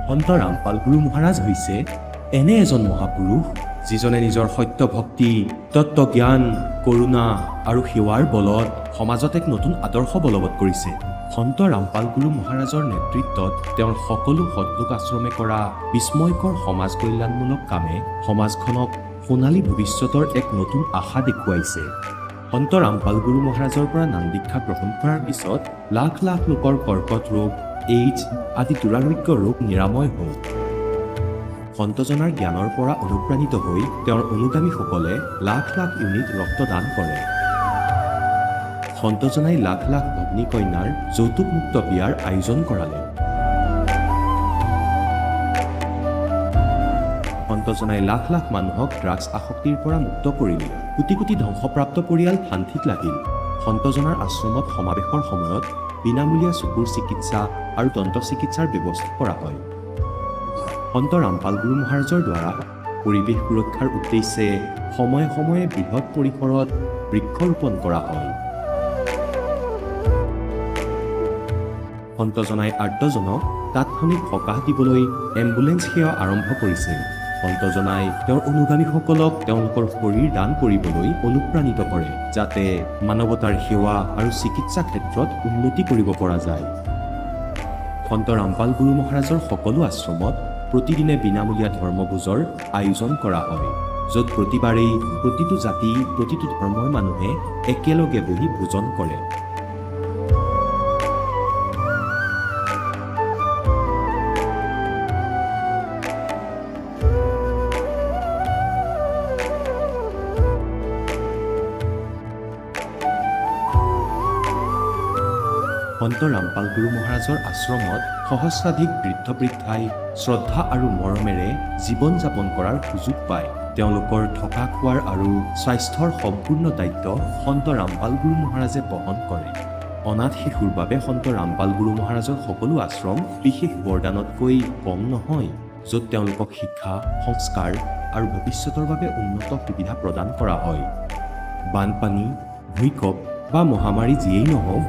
সন্ত ৰামপাল গুৰু মহাৰাজ হৈছে এনে এজন মহাপুৰুষ যিজনে নিজৰ সত্য ভক্তি, তত্ত্বজ্ঞান, কৰোণা আৰু সেৱাৰ বলত সমাজত এক নতুন আদৰ্শ বলবৎ কৰিছে। সন্ত ৰামপাল গুৰু মহাৰাজৰ নেতৃত্বত তেওঁৰ সকলো সৎলোক আশ্ৰমে কৰা বিস্ময়কৰ সমাজ কল্যাণমূলক কামে সমাজখনক সোণালী ভৱিষ্যতৰ এক নতুন আশা দেখুৱাইছে। সন্ত ৰামপাল গুৰু মহাৰাজৰ পৰা নাম দীক্ষা গ্ৰহণ কৰাৰ পিছত লাখ লাখ লোকৰ কৰ্কট ৰোগ, এইডছ আদি দুৰাৰোগ্য ৰোগ নিৰাময় হ'ল। সন্তজনাৰ জ্ঞানৰ পৰা অনুপ্ৰাণিত হৈ তেওঁৰ অনুগামীসকলে লাখ লাখ ইউনিট ৰক্তদান কৰে। সন্তজনাই লাখ লাখ ভগ্নী কন্যাৰ যৌতুকমুক্ত বিয়াৰ আয়োজন কৰালে। সন্তজনাই লাখ লাখ মানুহক ড্ৰাগছ আসক্তিৰ পৰা মুক্ত কৰিলে। কোটি কোটি ধ্বংসপ্ৰাপ্ত পৰিয়াল শান্তিত লাগিল। সন্তজনাৰ আশ্ৰমত সমাৱেশৰ সময়ত বিনামূলীয়া চকুৰ চিকিৎসা আৰু দন্ত চিকিৎসাৰ ব্যৱস্থা কৰা হয়। সন্ত ৰামপাল গুৰু মহাৰাজৰ দ্বাৰা পৰিৱেশ সুৰক্ষাৰ উদ্দেশ্যে সময়ে সময়ে বৃহৎ পৰিসৰত বৃক্ষৰোপণ কৰা হয়। সন্তজনাই আৰ্তজনক তাৎক্ষণিক সকাহ দিবলৈ এম্বুলেন্স সেৱা আৰম্ভ কৰিছে। সন্তজনাই তেওঁৰ অনুগামীসকলক তেওঁলোকৰ শৰীৰ দান কৰিবলৈ অনুপ্ৰাণিত কৰে, যাতে মানৱতাৰ সেৱা আৰু চিকিৎসা ক্ষেত্ৰত উন্নতি কৰিব পৰা যায়। সন্ত ৰামপাল গুৰু মহাৰাজৰ সকলো আশ্ৰমত প্ৰতিদিনে বিনামূলীয়া ধৰ্মভোজৰ আয়োজন কৰা হয়, য'ত প্ৰতিবাৰেই প্ৰতিটো জাতি, প্ৰতিটো ধৰ্মৰ মানুহে একেলগে বহি ভোজন কৰে। সন্ত ৰামপাল গুৰু মহাৰাজৰ আশ্ৰমত সহস্ৰাধিক বৃদ্ধ বৃদ্ধাই শ্ৰদ্ধা আৰু মৰমেৰে জীৱন যাপন কৰাৰ সুযোগ পায়। তেওঁলোকৰ থকা খোৱাৰ আৰু স্বাস্থ্যৰ সম্পূৰ্ণ দায়িত্ব সন্ত ৰামপাল গুৰু মহাৰাজে বহন কৰে। অনাথ শিশুৰ বাবে সন্ত ৰামপাল গুৰু মহাৰাজৰ সকলো আশ্ৰম বিশেষ বৰদানতকৈ কম নহয়, য'ত তেওঁলোকক শিক্ষা, সংস্কাৰ আৰু ভৱিষ্যতৰ বাবে উন্নত সুবিধা প্ৰদান কৰা হয়। বানপানী, ভূঁইকঁপ বা মহামাৰী যিয়েই নহওক,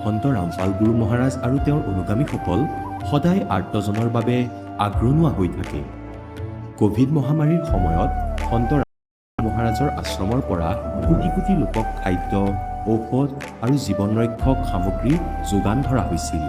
সন্ত ৰামপাল গুৰু মহাৰাজ আৰু তেওঁৰ অনুগামীসকল সদায় আৰ্তজনৰ বাবে আগৰণুৱা হৈ থাকে। কোভিড মহামাৰীৰ সময়ত সন্ত ৰামপাল মহাৰাজৰ আশ্ৰমৰ পৰা কোটি কোটি লোকক খাদ্য, ঔষধ আৰু জীৱন ৰক্ষক সামগ্ৰী যোগান ধৰা হৈছিল।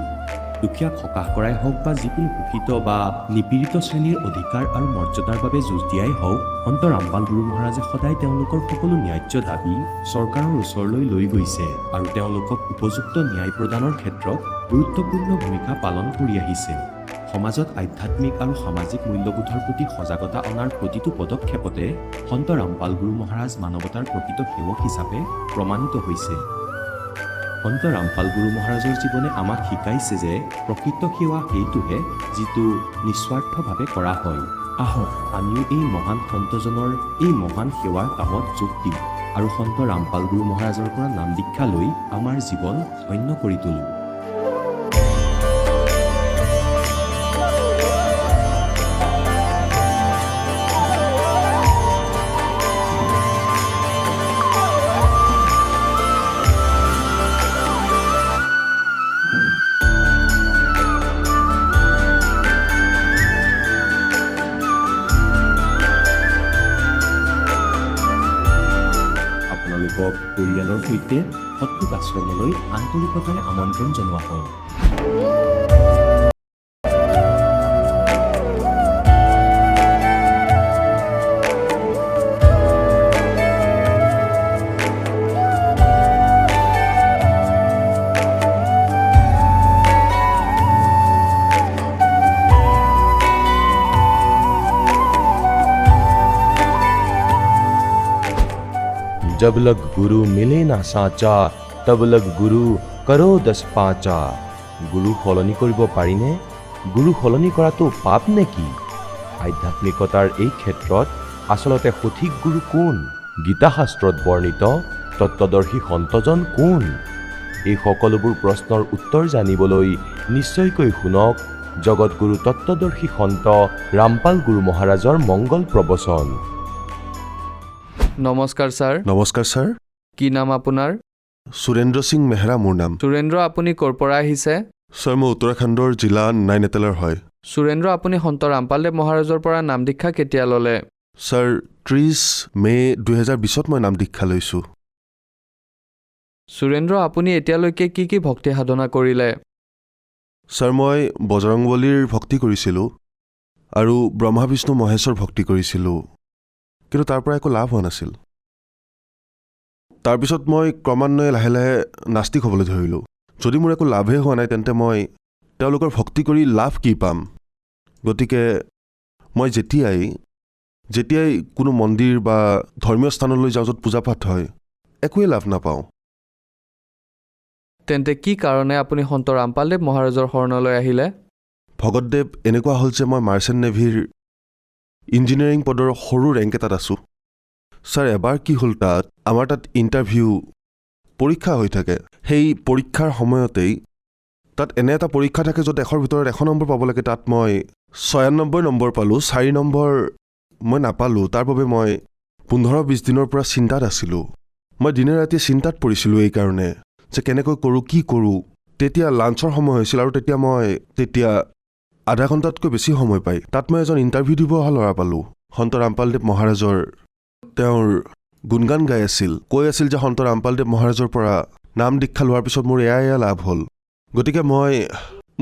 দুখীয়াক সকাহ কৰাই হওক বা যিকোনো শোষিত বা নিপীড়িত শ্ৰেণীৰ অধিকাৰ আৰু মৰ্যাদাৰ বাবে যুঁজ দিয়াই হওক, সন্ত ৰামপাল গুৰু মহাৰাজে সদায় তেওঁলোকৰ সকলো ন্যায্য দাবী চৰকাৰৰ ওচৰলৈ লৈ গৈছে আৰু তেওঁলোকক উপযুক্ত ন্যায় প্ৰদানৰ ক্ষেত্ৰত গুৰুত্বপূৰ্ণ ভূমিকা পালন কৰি আহিছে। সমাজত আধ্যাত্মিক আৰু সামাজিক মূল্যবোধৰ প্ৰতি সজাগতা অনাৰ প্ৰতিটো পদক্ষেপতে সন্ত ৰামপাল গুৰু মহাৰাজ মানৱতাৰ প্ৰকৃত সেৱক হিচাপে প্ৰমাণিত হৈছে। সন্ত ৰামপাল গুৰু মহাৰাজৰ জীৱনে আমাক শিকাইছে যে প্ৰকৃত সেৱা সেইটোহে যিটো নিস্বাৰ্থভাৱে কৰা হয়। আহক আমিও এই মহান সন্তজনৰ এই মহান সেৱাৰ কামত যোগ দিম আৰু সন্ত ৰামপাল গুৰু মহাৰাজৰ পৰা নাম দীক্ষা লৈ আমাৰ জীৱন ধন্য কৰি তোলোঁ। আপোনালোকক পৰিয়ালৰ সৈতে সৎলোক আশ্ৰমলৈ আন্তৰিকতাৰে আমন্ত্ৰণ জনোৱা হয়। जब लग गुरु मिले ना साचा, तब लग गुरु करो 10 पाचा। গুৰু সলনি কৰিব পাৰিনে? গুৰু সলনি কৰাটো পাপ নেকি? আধ্যাত্মিকতাৰ এই ক্ষেত্ৰত আচলতে সঠিক গুৰু কোন? গীতাশাস্ত্ৰত বৰ্ণিত তত্ত্বদৰ্শী সন্তজন কোন? এই সকলোবোৰ প্ৰশ্নৰ উত্তৰ জানিবলৈ নিশ্চয়কৈ শুনক জগতগুৰু তত্ত্বদৰ্শী সন্ত ৰামপাল গুৰু মহাৰাজৰ মংগল প্ৰবচন। নমস্কাৰ ছাৰ। নমস্কাৰ ছাৰ। কি নাম আপোনাৰ? সুৰেন্দ্ৰ সিং মেহৰা মোৰ নাম। সুৰেন্দ্ৰ, আপুনি ক'ৰ পৰা আহিছে? ছাৰ মই উত্তৰাখণ্ডৰ জিলা নাইনিতালৰ হয়। সুৰেন্দ্ৰ, আপুনি সন্ত ৰামপালদেৱ মহাৰাজৰ পৰা নাম দীক্ষা কেতিয়া ল'লে? ছাৰ 30 মে 2020 মই নাম দীক্ষা লৈছোঁ। সুৰেন্দ্ৰ, আপুনি এতিয়ালৈকে কি কি ভক্তি সাধনা কৰিলে? ছাৰ মই বজৰংবলীৰ ভক্তি কৰিছিলোঁ আৰু ব্ৰহ্মা বিষ্ণু মহেশ্বৰ ভক্তি কৰিছিলোঁ, কিন্তু তাৰ পৰা একো লাভ হোৱা নাছিল। তাৰপিছত মই ক্ৰমান্বয়ে লাহে লাহে নাস্তিক হ'বলৈ ধৰিলোঁ। যদি মোৰ একো লাভেই হোৱা নাই তেন্তে মই তেওঁলোকৰ ভক্তি কৰি লাভ কি পাম? গতিকে মই যেতিয়াই কোনো মন্দিৰ বা ধৰ্মীয় স্থানলৈ যাওঁ য'ত পূজা পাঠ হয়, একোৱেই লাভ নাপাওঁ। তেন্তে কি কাৰণে আপুনি সন্ত ৰামপালদেৱ মহাৰাজৰ শৰণলৈ আহিলে? ভগতদেৱ, এনেকুৱা হ'ল যে মই মাৰ্চেণ্ট নেভিৰ ইঞ্জিনিয়াৰিং পদৰ সৰু ৰেংক এটাত আছোঁ। ছাৰ, এবাৰ কি হ'ল, আমাৰ তাত ইণ্টাৰভিউ পৰীক্ষা হৈ থাকে। সেই পৰীক্ষাৰ সময়তেই তাত এনে এটা পৰীক্ষা থাকে য'ত 100ৰ ভিতৰত 100 নম্বৰ পাব লাগে। তাত মই 96 নম্বৰ পালোঁ, 4 নম্বৰ মই নাপালোঁ। তাৰ বাবে মই 15-20 দিনৰ পৰা চিন্তাত আছিলোঁ। মই দিনে ৰাতিয়ে চিন্তাত পৰিছিলোঁ এই কাৰণে যে কেনেকৈ কৰোঁ, কি কৰোঁ। তেতিয়া লাঞ্চৰ সময় হৈছিল আৰু তেতিয়া আধা ঘণ্টাতকৈ বেছি সময় পাই তাত মই এজন ইণ্টাৰভিউ দিব অহা ল'ৰা পালোঁ। সন্ত ৰামপালদেৱ মহাৰাজৰ তেওঁৰ গুণগান গাই আছিল, কৈ আছিল যে সন্ত ৰামপালদেৱ মহাৰাজৰ পৰা নাম দীক্ষা লোৱাৰ পিছত মোৰ এয়া লাভ হ'ল। গতিকে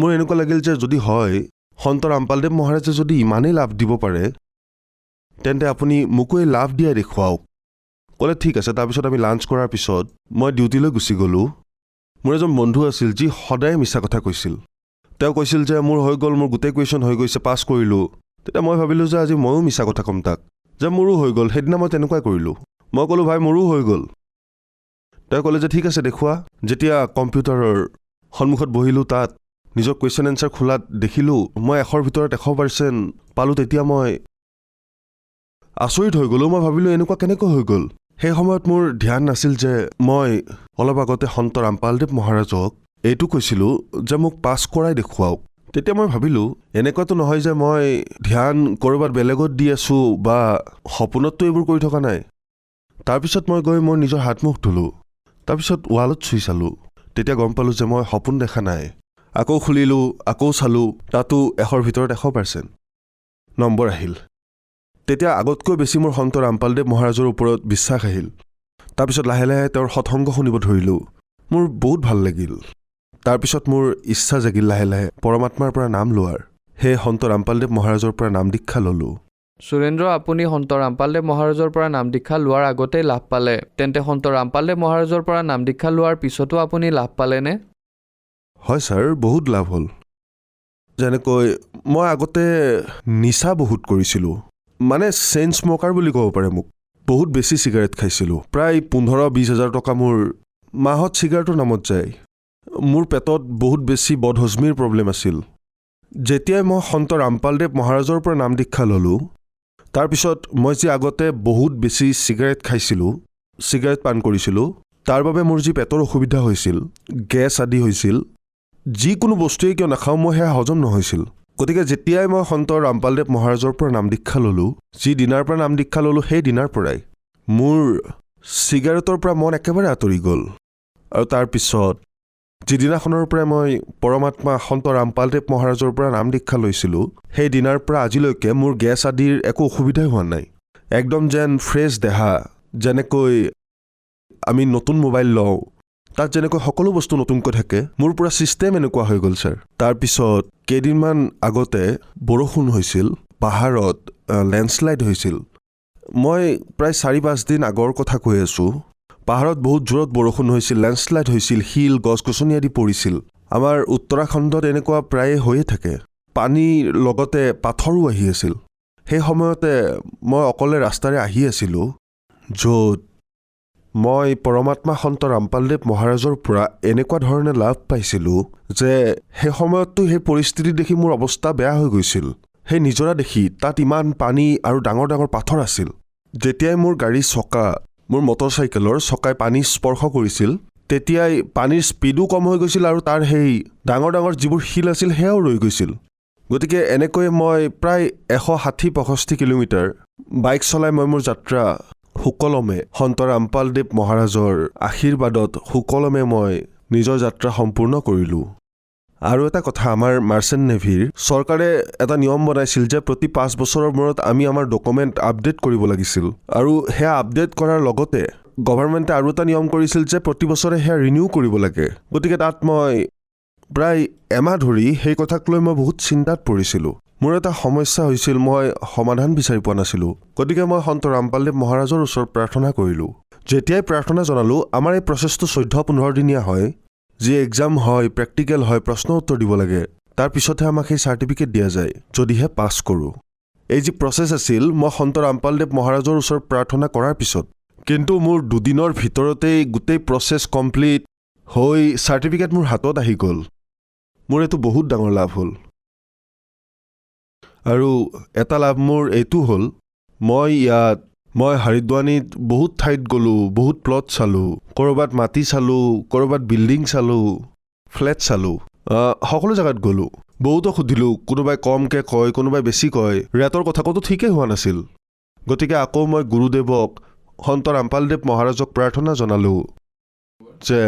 মোৰ এনেকুৱা লাগিল যে যদি হয় সন্ত ৰামপালদেৱ মহাৰাজে যদি ইমানেই লাভ দিব পাৰে তেন্তে আপুনি মোকো এই লাভ দিয়াই দেখুৱাওক। ক'লে ঠিক আছে। তাৰপিছত আমি লাঞ্চ কৰাৰ পিছত মই ডিউটিলৈ গুচি গ'লোঁ। মোৰ এজন বন্ধু আছিল যি সদায় মিছা কথা কৈছিল। তেওঁ কৈছিল যে মোৰ হৈ গ'ল, মোৰ গোটেই কুৱেশ্যন হৈ গৈছে, পাছ কৰিলোঁ। তেতিয়া মই ভাবিলোঁ যে আজি ময়ো মিছা কথা ক'ম তাক, যে মোৰো হৈ গ'ল। সেইদিনা মই তেনেকুৱাই কৰিলোঁ। মই ক'লোঁ, ভাই মোৰো হৈ গ'ল। তেওঁ ক'লে যে ঠিক আছে দেখুওৱা। যেতিয়া কম্পিউটাৰৰ সন্মুখত বহিলোঁ, তাত নিজৰ কুৱেশ্যন এনচাৰ খোলাত দেখিলোঁ মই 100ৰ ভিতৰত 100% পালোঁ। তেতিয়া মই আচৰিত হৈ গ'লোঁ। মই ভাবিলোঁ এনেকুৱা কেনেকৈ হৈ গ'ল। সেই সময়ত মোৰ ধ্যান নাছিল যে মই অলপ আগতে সন্ত ৰামপালদেৱ মহাৰাজক এইটো কৈছিলোঁ যে মোক পাছ কৰাই দেখুৱাওক। তেতিয়া মই ভাবিলোঁ এনেকুৱাতো নহয় যে মই ধ্যান ক'ৰবাত বেলেগত দি আছোঁ বা সপোনততো এইবোৰ কৰি থকা নাই। তাৰপিছত মই গৈ মোৰ নিজৰ হাত মুখ ধুলোঁ। তাৰপিছত ৱালত চুই চালোঁ। তেতিয়া গম পালোঁ যে মই সপোন দেখা নাই। আকৌ খুলিলোঁ, আকৌ চালোঁ, তাতো 100ৰ ভিতৰত 100% নম্বৰ আহিল। তেতিয়া আগতকৈ বেছি মোৰ সন্ত ৰামপালদেৱ মহাৰাজৰ ওপৰত বিশ্বাস আহিল। তাৰপিছত লাহে লাহে তেওঁৰ সৎসংগ শুনিব ধৰিলোঁ। মোৰ বহুত ভাল লাগিল। তাৰপিছত মোৰ ইচ্ছা জাগিল লাহে লাহে পৰমাত্মাৰ পৰা নাম লোৱাৰ। সেই সন্ত ৰামপালদেৱ মহাৰাজৰ পৰা নাম দীক্ষা ল'লোঁ। সুৰেন্দ্ৰ, আপুনি সন্ত ৰামপালদেৱ মহাৰাজৰ পৰা নাম দীক্ষা লোৱাৰ আগতেই লাভ পালে। তেন্তে সন্ত ৰামপালদেৱ মহাৰাজৰ পৰা নাম দীক্ষা লোৱাৰ পিছতো আপুনি লাভ পালেনে? হয় ছাৰ, বহুত লাভ হ'ল। যেনেকৈ মই আগতে নিচা বহুত কৰিছিলোঁ, মানে চেইন স্মকাৰ বুলি ক'ব পাৰে মোক। বহুত বেছি চিগাৰেট খাইছিলোঁ। প্ৰায় 15-20 হাজাৰ টকা মোৰ মাহত চিগাৰেটৰ নামত যায়। মোৰ পেটত বহুত বেছি বদহজমিৰ প্ৰব্লেম আছিল। যেতিয়াই মই সন্ত ৰামপালদেৱ মহাৰাজৰ পৰা নাম দীক্ষা ল'লোঁ, তাৰপিছত মই যি আগতে বহুত বেছি চিগাৰেট খাইছিলোঁ, চিগাৰেট পান কৰিছিলোঁ, তাৰ বাবে মোৰ যি পেটৰ অসুবিধা হৈছিল, গেছ আদি হৈছিল, যিকোনো বস্তুৱেই কিয় নাখাওঁ মই সেয়া হজম নহৈছিল। গতিকে যেতিয়াই মই সন্ত ৰামপালদেৱ মহাৰাজৰ পৰা নাম দীক্ষা ল'লোঁ, যি দিনাৰ পৰা নাম দীক্ষা ল'লোঁ সেই দিনাৰ পৰাই মোৰ চিগাৰেটৰ পৰা মন একেবাৰে আঁতৰি গ'ল। আৰু তাৰপিছত যিদিনাখনৰ পৰাই মই পৰমাত্মা সন্ত ৰামপালদেৱ মহাৰাজৰ পৰা নাম দীক্ষা লৈছিলোঁ, সেই দিনাৰ পৰা আজিলৈকে মোৰ গেছ আদিৰ একো অসুবিধাই হোৱা নাই। একদম যেন ফ্ৰেছ দেহা। যেনেকৈ আমি নতুন মোবাইল লওঁ, তাত যেনেকৈ সকলো বস্তু নতুনকৈ থাকে, মোৰ পূৰা ছিষ্টেম এনেকুৱা হৈ গ'ল ছাৰ। তাৰপিছত কেইদিনমান আগতে বৰষুণ হৈছিল, পাহাৰত লেণ্ডশ্লাইড হৈছিল। মই প্ৰায় 4-5 দিন আগৰ কথা কৈ আছোঁ। পাহাৰত বহুত জোৰত বৰষুণ হৈছিল, লেণ্ডশ্লাইড হৈছিল, শিল গছ গছনি আদি পৰিছিল। আমাৰ উত্তৰাখণ্ডত এনেকুৱা প্ৰায়ে হৈয়ে থাকে। পানীৰ লগতে পাথৰো আহি আছিল। সেই সময়তে মই অকলে ৰাস্তাৰে আহি আছিলোঁ, য'ত মই পৰমাত্মা সন্ত ৰামপালদেৱ মহাৰাজৰ পৰা এনেকুৱা ধৰণে লাভ পাইছিলোঁ যে সেই সময়ততো সেই পৰিস্থিতি দেখি মোৰ অৱস্থা বেয়া হৈ গৈছিল। সেই নিজৰা দেখি তাত ইমান পানী আৰু ডাঙৰ ডাঙৰ পাথৰ আছিল। যেতিয়াই মোৰ গাড়ীৰ চকা, মোৰ মটৰচাইকেলৰ চকাই পানী স্পৰ্শ কৰিছিল, তেতিয়াই পানীৰ স্পীডো কম হৈ গৈছিল আৰু তাৰ সেই ডাঙৰ ডাঙৰ যিবোৰ শিল আছিল সেয়াও ৰৈ গৈছিল। গতিকে এনেকৈ মই প্ৰায় 160-65 কিলোমিটাৰ বাইক চলাই মই মোৰ যাত্ৰা সুকলমে সন্ত ৰামপালদেৱ মহাৰাজৰ আশীৰ্বাদত সুকলমে মই নিজৰ যাত্ৰা সম্পূৰ্ণ কৰিলোঁ। আৰু এটা কথা, আমাৰ মাৰ্চেণ্ট নেভিৰ চৰকাৰে এটা নিয়ম বনাইছিল যে প্ৰতি 5 বছৰৰ মূৰত আমি আমাৰ ডকুমেণ্ট আপডেট কৰিব লাগিছিল, আৰু সেয়া আপডেট কৰাৰ লগতে গভৰ্ণমেণ্টে আৰু এটা নিয়ম কৰিছিল যে প্ৰতি বছৰে সেয়া ৰিনিউ কৰিব লাগে। গতিকে তাত মই প্ৰায় এমাহ ধৰি সেই কথাক লৈ মই বহুত চিন্তাত পৰিছিলোঁ। মোৰ এটা সমস্যা হৈছিল, মই সমাধান বিচাৰি পোৱা নাছিলোঁ। গতিকে মই সন্ত ৰামপালদেৱ মহাৰাজৰ ওচৰত প্ৰাৰ্থনা কৰিলোঁ। যেতিয়াই প্ৰাৰ্থনা জনালোঁ, আমাৰ এই প্ৰচেছটো 14-15 দিনীয়া হয়, যি এক্সাম হয়, প্ৰেক্টিকেল হয়, প্ৰশ্ন উত্তৰ দিব লাগে, তাৰ পিছতহে আমাক সেই চাৰ্টিফিকেট দিয়া যায়, যদিহে পাছ কৰোঁ। এই যি প্ৰচেছ আছিল, মই সন্ত ৰামপালদেৱ মহাৰাজৰ ওচৰত প্ৰাৰ্থনা কৰাৰ পিছত, কিন্তু মোৰ 2 দিনৰ ভিতৰতেই গোটেই প্ৰচেছ কমপ্লিট হৈ চাৰ্টিফিকেট মোৰ হাতত আহি গ'ল। মোৰ এইটো বহুত ডাঙৰ লাভ হ'ল। আৰু এটা লাভ মোৰ এইটো হ'ল, মই হৰিদ্বানীত বহুত ঠাইত গ'লোঁ, বহুত প্লট চালোঁ, ক'ৰবাত মাটি চালোঁ, ক'ৰবাত বিল্ডিং চালোঁ, ফ্লেট চালোঁ, সকলো জেগাত গ'লোঁ। বহুতো সুধিলোঁ, কোনোবাই কমকৈ কয়, কোনোবাই বেছি কয়, ৰেটৰ কথা কতো ঠিকেই হোৱা নাছিল। গতিকে আকৌ মই গুৰুদেৱক, সন্ত ৰামপালদেৱ মহাৰাজক প্ৰাৰ্থনা জনালোঁ যে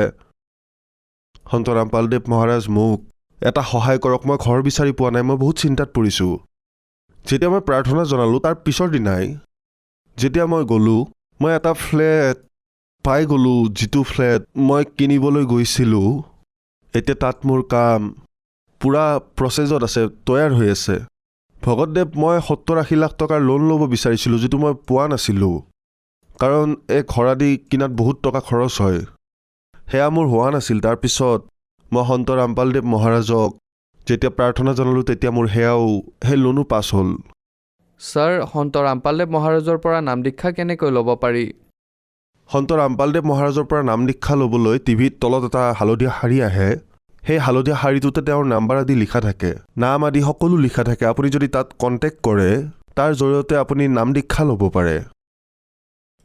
সন্ত ৰামপালদেৱ মহাৰাজ, মোক এটা সহায় কৰক, মই ঘৰ বিচাৰি পোৱা নাই, মই বহুত চিন্তাত পৰিছোঁ। যেতিয়া মই প্ৰাৰ্থনা জনালোঁ, তাৰ পিছৰ দিনাই যেতিয়া মই গ'লোঁ, মই এটা ফ্লেট পাই গ'লোঁ, যিটো ফ্লেট মই কিনিবলৈ গৈছিলোঁ। এতিয়া তাত মোৰ কাম পূৰা প্ৰচেছত আছে, তৈয়াৰ হৈ আছে। ভগতদেৱ, মই 70-80 লাখ টকাৰ লোন ল'ব বিচাৰিছিলোঁ, যিটো মই পোৱা নাছিলোঁ, কাৰণ এই ঘৰ আদি কিনাত বহুত টকা খৰচ হয়। সেয়া মোৰ হোৱা নাছিল। তাৰপিছত মই সন্ত ৰামপালদেৱ মহাৰাজক যেতিয়া প্ৰাৰ্থনা জনালোঁ, তেতিয়া মোৰ সেই লোনো পাছ হ'ল। ছাৰ, সন্ত ৰামপালদেৱ মহাৰাজৰ পৰা নাম দীক্ষা কেনেকৈ ল'ব পাৰি? সন্ত ৰামপালদেৱ মহাৰাজৰ পৰা নাম দীক্ষা ল'বলৈ টিভিত তলত এটা হালধীয়া শাৰী আহে। সেই হালধীয়া শাৰীটোতে তেওঁৰ নাম্বাৰ আদি লিখা থাকে, নাম আদি সকলো লিখা থাকে। আপুনি যদি তাত কণ্টেক্ট কৰে, তাৰ জৰিয়তে আপুনি নাম দীক্ষা ল'ব পাৰে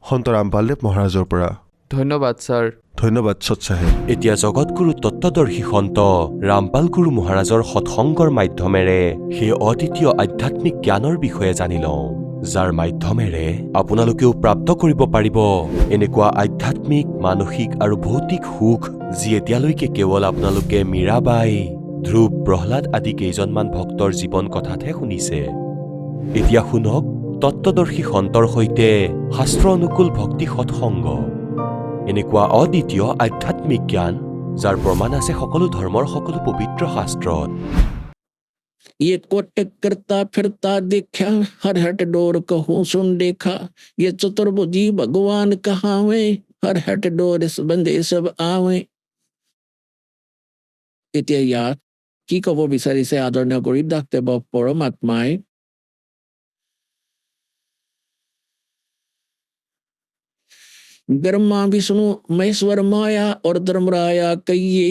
সন্ত ৰামপালদেৱ মহাৰাজৰ পৰা। ধন্যবাদ ছাৰ। ধন্যবাদ সৎ চাহেব। এতিয়া জগতগুৰু তত্ত্বদৰ্শী সন্ত ৰামপাল গুৰু মহাৰাজৰ সৎসংগৰ মাধ্যমেৰে সেই অদ্বিতীয় আধ্যাত্মিক জ্ঞানৰ বিষয়ে জানি লওঁ, যাৰ মাধ্যমেৰে আপোনালোকেও প্ৰাপ্ত কৰিব পাৰিব এনেকুৱা আধ্যাত্মিক, মানসিক আৰু ভৌতিক সুখ, যি এতিয়ালৈকে কেৱল আপোনালোকে মীৰাবাই, ধ্ৰুৱ, প্ৰহ্লাদ আদি কেইজনমান ভক্তৰ জীৱন কথাতহে শুনিছে। এতিয়া শুনক তত্ত্বদৰ্শী সন্তৰ সৈতে শাস্ত্ৰ অনুকূল ভক্তি সৎসংগ, এনেকুৱা অদ্বিতীয় আধ্যাত্মিক জ্ঞান, যাৰ প্ৰমাণ আছে সকলো ধৰ্মৰ সকলো পবিত্ৰ শাস্ত্ৰত। ये कोट करता फिरता देखा, हर हट डोर कहूँ सुन देखा, ये चतुर्भुजी भगवान कहावे, हर हट डोर बंदे सब आवे। এতিয়া ইয়াত কি ক'ব বিচাৰিছে আদৰণীয় গৰীবদাসদেৱ পৰমাত্মাই? ब्रह्मा विष्णु महेश्वर माया और धर्मराया कहिए,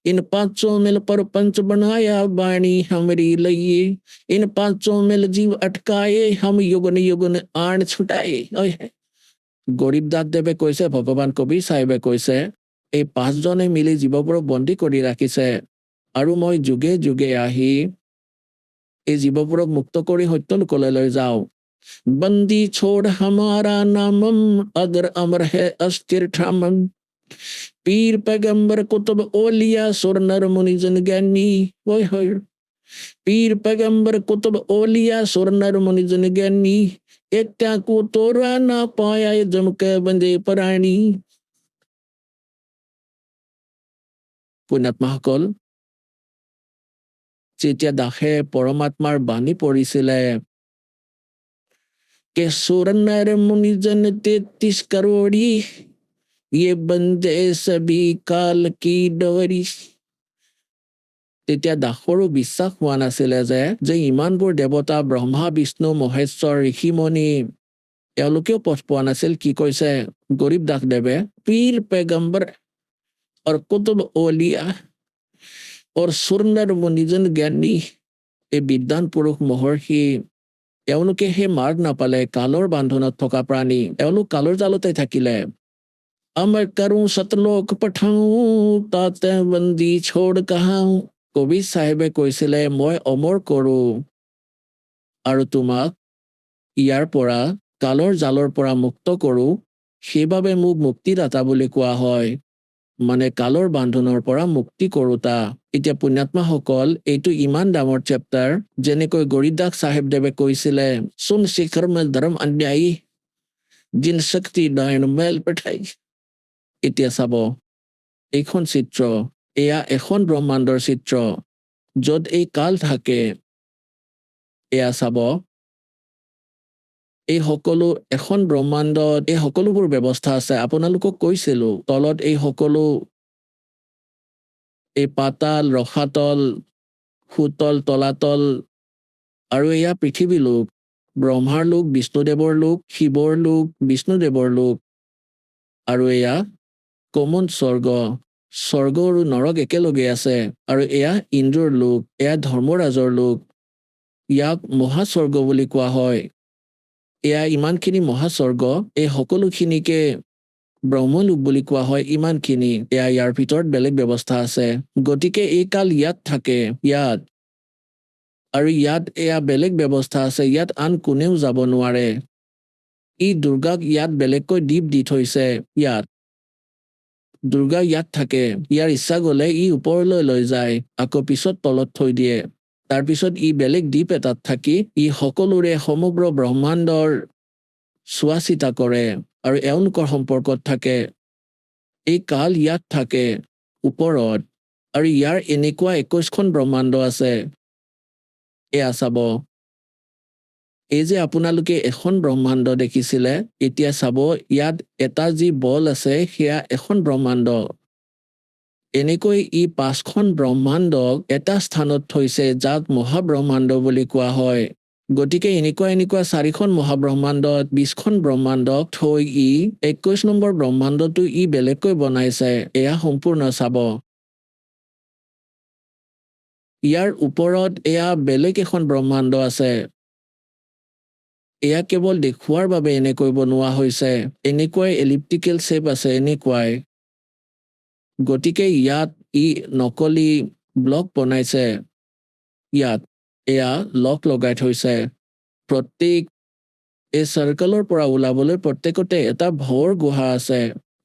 इन 500 मिल पर पंच बनाया, वाणी हमारी लइए, इन 500 मिल जीव अटकाए, हम युगन युगन आण छुटाए। গৰীবদাসদেৱে কৈছে, ভগৱান কবি চাহেবে কৈছে, এই 5জনে মিলি জীৱবোৰক বন্দী কৰি ৰাখিছে, আৰু মই যুগে যুগে আহি এই জীৱবোৰক মুক্ত কৰি সত্যলোকলৈ লৈ যাওঁ। बंदी छोड़ हमारा नामम, अगर अमर है अस्थिर ठामम, पीर पैगंबर कुतुब ओलिया सुर नर मुनि जन ज्ञानी। वही हो, पीर पैगंबर कुतुब ओलिया सुर नर मुनि जन ज्ञानी, एक को तोरा ना पाया जम के बंदे प्राणी। পুণ্যাত্মাসকল, যেতিয়া দাসে পৰমাত্মাৰ বাণী পঢ়িছিলে, के सुर नर मुनि जन 33 करोड़ी, ये बंदे सभी काल की डोरी। তেতিয়া দাসৰো বিশ্বাস হোৱা নাছিলে যে ইমানবোৰ দেৱতা, ব্ৰহ্মা বিষ্ণু মহেশ্বৰ ঋষিমণি, তেওঁলোকেও পথ পোৱা নাছিল। কি কৈছে গৰীবদাসদেৱে? পীৰ পেগম্বৰ और कुतुब ओलिया और सुरनर मुनिजन ज्ञानी, এই বিদ্বান পুৰুষ মহৰ্ষি, তেওঁলোকে সেই মাৰ্গ নাপালে, কালৰ বান্ধনত থকা প্ৰাণী, তেওঁলোক কালৰ জালতে থাকিলে। अमर करूं सतलोक पठाऊं, ताते बंदी छोड़ कहाऊं। কবি চাহেবে কৈছিলে, মই অমৰ কৰো আৰু তোমাক ইয়াৰ পৰা, কালৰ জালৰ পৰা মুক্ত কৰো, সেইবাবে মোক মুক্তিদাতা বুলি কোৱা হয়। মানে কালৰ বান্ধোনৰ পৰা মুক্তি কৰোতা। এতিয়া পুণ্যাত্মাসকল, এইটো ইমান ডাঙৰ চেপ্টাৰ, যেনেকৈ গৰিদাস চাহেবদেৱে কৈছিলে, সুন শিখৰ মে ধৰ্ম অন্যায়ী জিন শক্তি ডায়ন মেল পেঠাই। এতিয়া চাব, এইখন চিত্ৰ, এয়া এখন ব্ৰহ্মাণ্ডৰ চিত্ৰ, য'ত এই কাল থাকে। এয়া চাব, এই সকলো এখন ব্ৰহ্মাণ্ডত এই সকলোবোৰ ব্যৱস্থা আছে। আপোনালোকক কৈছিলো, তলত এই সকলো, এই পাতাল, ৰসাতল, সুতল, তলাতল, আৰু এয়া পৃথিৱী লোক, ব্ৰহ্মাৰ লোক, বিষ্ণুদেৱৰ লোক, শিৱৰ লোক, বিষ্ণুদেৱৰ লোক, আৰু এয়া কমন স্বৰ্গ। স্বৰ্গ আৰু নৰক একেলগে আছে। আৰু এয়া ইন্দ্ৰৰ লোক, এয়া ধৰ্মৰাজৰ লোক, ইয়াক মহাস্বৰ্গ বুলি কোৱা হয়। এয়া ইমানখিনি মহাস্বৰ্গ, এই সকলোখিনিকে ব্ৰহ্মলোক বুলি কোৱা হয়। ইমানখিনি, এয়া ইয়াৰ ভিতৰত বেলেগ ব্যৱস্থা আছে। গতিকে এই কাল ইয়াত থাকে, ইয়াত, আৰু ইয়াত এয়া বেলেগ ব্যৱস্থা আছে, ইয়াত আন কোনেও যাব নোৱাৰে। ই দুৰ্গাক ইয়াত বেলেগকৈ দ্বীপ দি থৈছে। ইয়াত দুৰ্গা ইয়াত থাকে, ইয়াৰ ইচ্ছা গলে ই ওপৰলৈ লৈ যায়, আকৌ পিছত তলত থৈ দিয়ে। তাৰপিছত ই বেলেগ দ্বীপ এটাত থাকি ই সকলোৰে সমগ্ৰ ব্ৰহ্মাণ্ডৰ চোৱা চিতা কৰে আৰু এওঁলোকৰ সম্পৰ্কত থাকে। এই কাল ইয়াত থাকে ওপৰত, আৰু ইয়াৰ এনেকুৱা 21খন ব্ৰহ্মাণ্ড আছে। এয়া চাব, এই যে আপোনালোকে এখন ব্ৰহ্মাণ্ড দেখিছিলে, এতিয়া চাব ইয়াত এটা যি বল আছে, সেয়া এখন ব্ৰহ্মাণ্ড। এনেকৈ ই 5খন ব্ৰহ্মাণ্ডক এটা স্থানত থৈছে, যাক মহাব্ৰহ্মাণ্ড বুলি কোৱা হয়। গতিকে এনেকুৱা 4খন মহাব্ৰহ্মাণ্ডত 20খন ব্ৰহ্মাণ্ডক থৈ ই 21 নম্বৰ ব্ৰহ্মাণ্ডটো ই বেলেগকৈ বনাইছে। এয়া সম্পূৰ্ণ চাব, ইয়াৰ ওপৰত এয়া বেলেগ এখন ব্ৰহ্মাণ্ড আছে। এয়া কেৱল দেখুৱাৰ বাবে এনেকৈ বনোৱা হৈছে। এনেকুৱাই এলিপ্টিকেল শ্বেপ আছে, এনেকুৱাই। গতিকে ইয়াত ই নকলি ব্লক বনাইছে। ইয়াত এয়া লক লগাই থৈছে। প্ৰত্যেক এই চাৰ্কলৰ পৰা ওলাবলৈ প্ৰত্যেকতে এটা ভৱৰ গুহা আছে।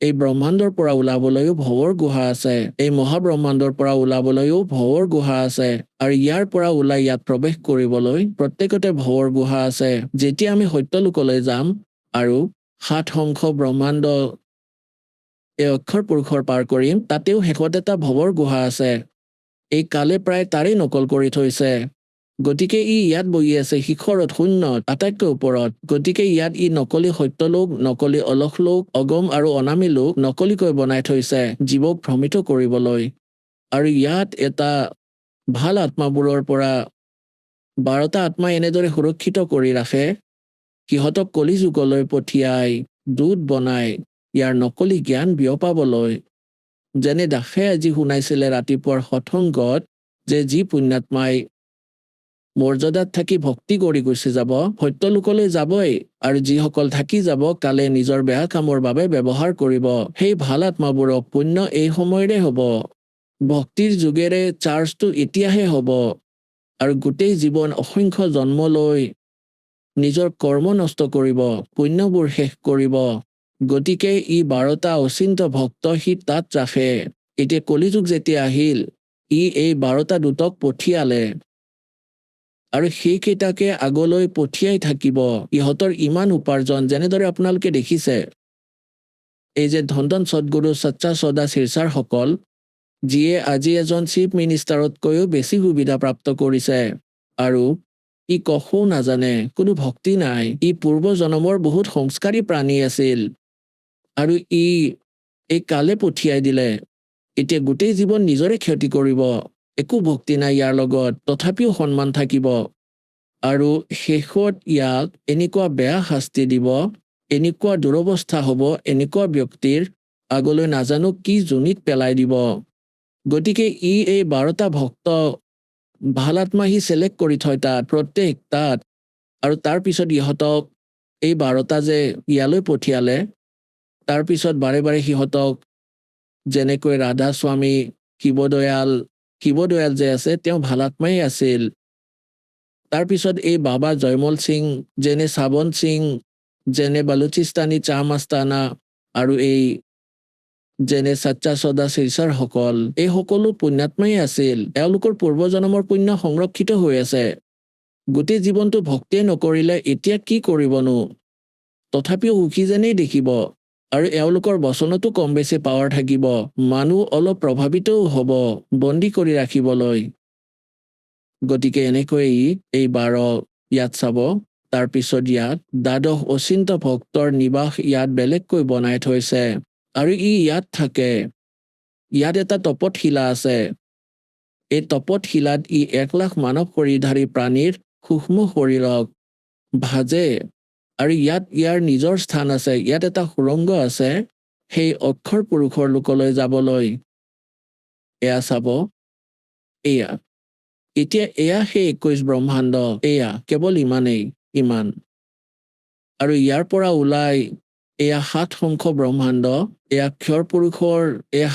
এই ব্ৰহ্মাণ্ডৰ পৰা ওলাবলৈও ভৱৰ গুহা আছে। এই মহাব্ৰহ্মাণ্ডৰ পৰা ওলাবলৈও ভৱৰ গুহা আছে। আৰু ইয়াৰ পৰা ওলাই ইয়াত প্ৰৱেশ কৰিবলৈ প্ৰত্যেকতে ভৱৰ গুহা আছে। যেতিয়া আমি সত্যলোকলৈ যাম আৰু 7 সংখ্য ব্ৰহ্মাণ্ড এই অক্ষৰ পুৰুষৰ পাৰ কৰিম, তাতেও শেষত এটা ভৱৰ গুহা আছে। এই কালে প্ৰায় তাৰেই নকল কৰি থৈছে। গতিকে ই ইয়াত বহি আছে শিখৰত, শূন্যত, আটাইতকৈ ওপৰত। গতিকে ইয়াত ই নকলি সত্যলোক, নকলি অলস লোক, অগম আৰু অনামী লোক নকলিকৈ বনাই থৈছে জীৱক ভ্ৰমিত কৰিবলৈ। আৰু ইয়াত এটা ভাল আত্মাবোৰৰ পৰা 12টা আত্মাই এনেদৰে সুৰক্ষিত কৰি ৰাখে, সিহঁতক কলিযুগলৈ পঠিয়াই দূত বনাই ইয়াৰ নকলি জ্ঞান বিয়পাবলৈ। যেনে দাসে আজি শুনাইছিলে ৰাতিপুৱাৰ সৎসংগত, যে যি পুণ্যাত্মাই মৰ্যাদাত থাকি ভক্তি কৰি গুচি যাব, সত্যলোকলৈ যাবই, আৰু যিসকল থাকি যাব কালে নিজৰ বেয়া কামৰ বাবে ব্যৱহাৰ কৰিব, সেই ভাল আত্মাবোৰক পুণ্য এই সময়ৰে হ'ব। ভক্তিৰ যুগেৰে চাৰ্জটো এতিয়াহে হ'ব, আৰু গোটেই জীৱন অসংখ্য জন্ম লৈ নিজৰ কৰ্ম নষ্ট কৰিব, পুণ্যবোৰ শেষ কৰিব। গতিকে ই 12টা অচিন্ত ভক্ত সি তাত ৰাখে। এতিয়া কলিযুগ যেতিয়া আহিল, ই এই 12টা দূতক পঠিয়ালে, আৰু সেইকেইটাকে আগলৈ পঠিয়াই থাকিব। ইহঁতৰ ইমান উপাৰ্জন, যেনেদৰে আপোনালোকে দেখিছে, এই যে ধন সদগুৰু সচ্চা সদা শিৰচাৰসকল, যিয়ে আজি এজন চিফ মিনিষ্টাৰতকৈও বেছি সুবিধা প্ৰাপ্ত কৰিছে, আৰু ই কখো নাজানে, কোনো ভক্তি নাই, ই পূৰ্ব জন্মৰ বহুত সংস্কাৰী প্ৰাণী আছিল, আৰু ই এই কালে পঠিয়াই দিলে। এতিয়া গোটেই জীৱন নিজৰে ক্ষতি কৰিব, একো ভক্তি নাই ইয়াৰ লগত, তথাপিও সন্মান থাকিব, আৰু শেষত ইয়াক এনেকুৱা বেয়া শাস্তি দিব, এনেকুৱা দুৰৱস্থা হ'ব এনেকুৱা ব্যক্তিৰ, আগলৈ নাজানো কি জুনিত পেলাই দিব। গতিকে ই এই 12টা ভক্ত ভাল আত্মা সি চিলেক্ট কৰি থয় তাত, প্ৰত্যেক তাত, আৰু তাৰপিছত ইহঁতক এই 12টা যে ইয়ালৈ পঠিয়ালে, তাৰপিছত বাৰে বাৰে সিহঁতক, যেনেকৈ ৰাধা স্বামী, শিৱদয়াল যে আছে, তেওঁ ভাল আত্মাই আছিল। তাৰপিছত এই বাবা জয়মল সিং, যেনে শ্ৰাৱণ সিং, যেনে বালুচিস্তানী চাহ মাস্তানা, আৰু এই যেনে সচ্চা সদা শিলচাৰসকল, এই সকলো পুণ্যাত্মাই আছিল। এওঁলোকৰ পূৰ্বজন্মৰ পুণ্য সংৰক্ষিত হৈ আছে। গোটেই জীৱনটো ভক্তিয়ে নকৰিলে এতিয়া কি কৰিবনো? তথাপিও সুখী যেনেই দেখিব, আৰু এওঁলোকৰ বচনতো কম বেছি পাৱাৰ থাকিব। মানুহ অলপ প্ৰভাৱিতও হ'ব বন্দী কৰি ৰাখিবলৈ। গতিকে এনেকৈ এই 12 ইয়াত চাব। তাৰপিছত ইয়াত দ্বাদশ অচিন্ত ভক্তৰ নিবাস ইয়াত বেলেগকৈ বনাই থৈছে, আৰু ইয়াত থাকে। ইয়াত এটা তপত শিলা আছে। এই তপত শিলাত 1,00,000 মানৱ শৰীৰধাৰী প্ৰাণীৰ সূক্ষ্ম শৰীৰক ভাজে, আৰু ইয়াত ইয়াৰ নিজৰ স্থান আছে। ইয়াত এটা সুৰংগ আছে সেই অক্ষৰ পুৰুষৰ লোকলৈ যাবলৈ। এয়া চাব, এয়া এতিয়া এয়া সেই 21 ব্ৰহ্মাণ্ড। এয়া কেৱল ইমান। আৰু ইয়াৰ পৰা ওলাই এয়া 7 শংখ ব্ৰহ্মাণ্ড। এয়া ক্ষৰ পুৰুষৰ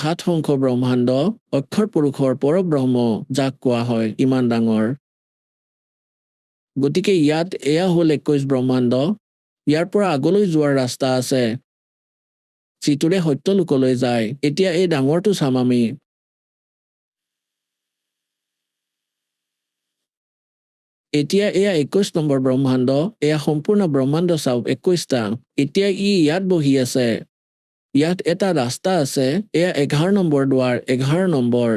7 শংখ ব্ৰহ্মাণ্ড, অক্ষৰ পুৰুষৰ পৰব্ৰহ্ম যাক কোৱা হয়, ইমান ডাঙৰ। গতিকে ইয়াত এয়া হ'ল 21 ব্ৰহ্মাণ্ড। ইয়াৰ পৰা আগলৈ যোৱাৰ ৰাস্তা আছে, যিটোৰে সত্যলোকলৈ যায়। এতিয়া এই ডাঙৰটো চাম আমি। এতিয়া এয়া 21 নম্বৰ ব্ৰহ্মাণ্ড। এয়া সম্পূৰ্ণ ব্ৰহ্মাণ্ড চাওক, 21টা। এতিয়া ইয়াত বহি আছে। ইয়াত এটা ৰাস্তা আছে। এয়া 11 নম্বৰ দুৱাৰ, 11 নম্বৰ।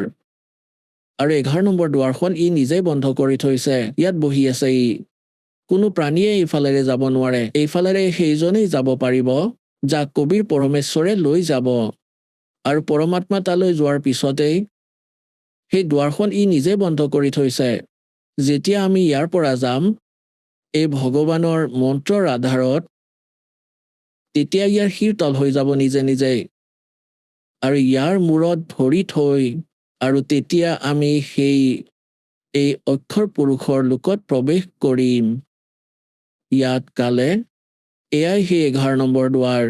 আৰু 11 নম্বৰ দুৱাৰখন নিজেই বন্ধ কৰি থৈছে। ইয়াত বহি আছে কোনো প্ৰাণীয়ে এইফালেৰে যাব নোৱাৰে। এইফালেৰে সেইজনেই যাব পাৰিব যাক কবিৰ পৰমেশ্বৰে লৈ যাব। আৰু পৰমাত্মা তালৈ যোৱাৰ পিছতেই সেই দুৱাৰখন নিজেই বন্ধ কৰি থৈছে। যেতিয়া আমি ইয়াৰ পৰা যাম এই ভগৱানৰ মন্ত্ৰৰ আধাৰত, তেতিয়া ইয়াৰ শিৰতল হৈ যাব নিজে নিজেই, আৰু ইয়াৰ মূৰত ভৰি থৈ, আৰু তেতিয়া আমি এই অক্ষৰ পুৰুষৰ লোকত প্ৰৱেশ কৰিম। ইয়াত কালে এয়াই সেই 11 নম্বৰ দুৱাৰ,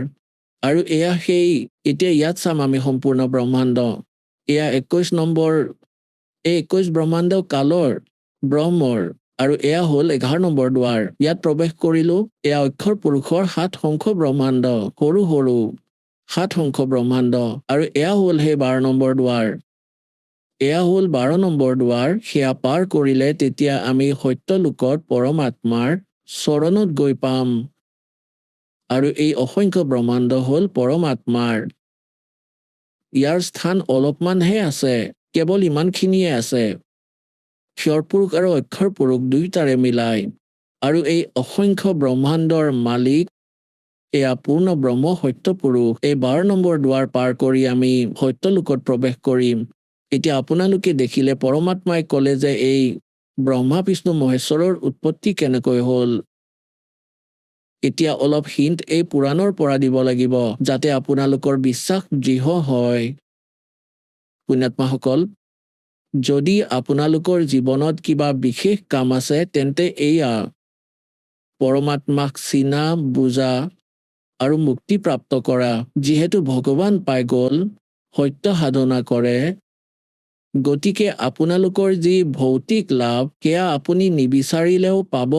আৰু এয়া সেই এতিয়া ইয়াত চাম আমি সম্পূৰ্ণ ব্ৰহ্মাণ্ড। এয়া 21 নম্বৰ। এই 21 ব্ৰহ্মাণ্ড কালৰ ব্ৰহ্মৰ, আৰু এয়া হ'ল 11 নম্বৰ দুৱাৰ। ইয়াত প্ৰৱেশ কৰিলো। এয়া অক্ষৰ পুৰুষৰ 7 শংখ ব্ৰহ্মাণ্ড, সৰু সৰু 7 শংখ ব্ৰহ্মাণ্ড। আৰু এয়া হ'ল সেই 12 নম্বৰ দুৱাৰ। এয়া হ'ল 12 নম্বৰ দুৱাৰ। সেয়া পাৰ কৰিলে তেতিয়া আমি সত্যলোকত পৰমাত্মাৰ চৰণত গৈ পাম। আৰু এই অসংখ্য ব্ৰহ্মাণ্ড হ'ল পৰমাত্মাৰ। ইয়াৰ স্থান অলপমানহে আছে, কেৱল ইমানখিনিয়ে আছে, ক্ষৰ পুৰুষ আৰু অক্ষৰ পুৰুষ দুয়োটাৰে মিলাই। আৰু এই অসংখ্য ব্ৰহ্মাণ্ডৰ মালিক এয়া পূৰ্ণ ব্ৰহ্ম সত্য পুৰুষ। এই 12 নম্বৰ দুৱাৰ পাৰ কৰি আমি সত্যলোকত প্ৰৱেশ কৰিম। এতিয়া আপোনালোকে দেখিলে পৰমাত্মাই ক'লে যে এই ব্ৰহ্মা বিষ্ণু মহেশ্বৰৰ উৎপত্তি কেনেকৈ হ'ল। এতিয়া অলপ হিণ্ট এই পুৰাণৰ পৰা দিব লাগিব, যাতে আপোনালোকৰ বিশ্বাস দৃঢ় হয়। পুণ্যাত্মাসকল, যদি আপোনালোকৰ জীৱনত কিবা বিশেষ কাম আছে, তেন্তে এয়া পৰমাত্মাক চিনা, বুজা আৰু মুক্তিপ্ৰাপ্ত কৰা। যিহেতু ভগৱান পাই গ'ল, সত্য সাধনা কৰে, গতিকে আপোনালোকৰ যি ভৌতিক লাভ সেয়া আপুনি নিবিচাৰিলেও পাব।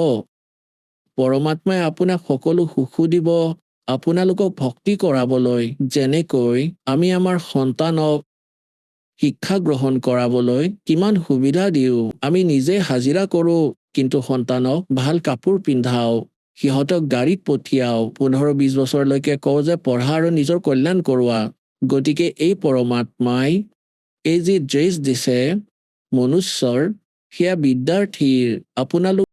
পৰমাত্মাই আপোনাক সকলো সুখো দিব, আপোনালোকক ভক্তি কৰাবলৈ। যেনেকৈ আমি আমাৰ সন্তানক শিক্ষা গ্ৰহণ কৰাবলৈ কিমান সুবিধা দিওঁ। আমি নিজে হাজিৰা কৰোঁ, কিন্তু সন্তানক ভাল কাপোৰ পিন্ধাও, সিহঁতক গাড়ীত পঠিয়াও, 15-20 বছৰলৈকে কওঁ যে পঢ়া আৰু নিজৰ কল্যাণ কৰোৱা। গতিকে এই পৰমাত্মাই এই যি ড্ৰেছ দিছে মনুষ্যৰ, সেয়া বিদ্যাৰ্থীৰ। আপোনালোক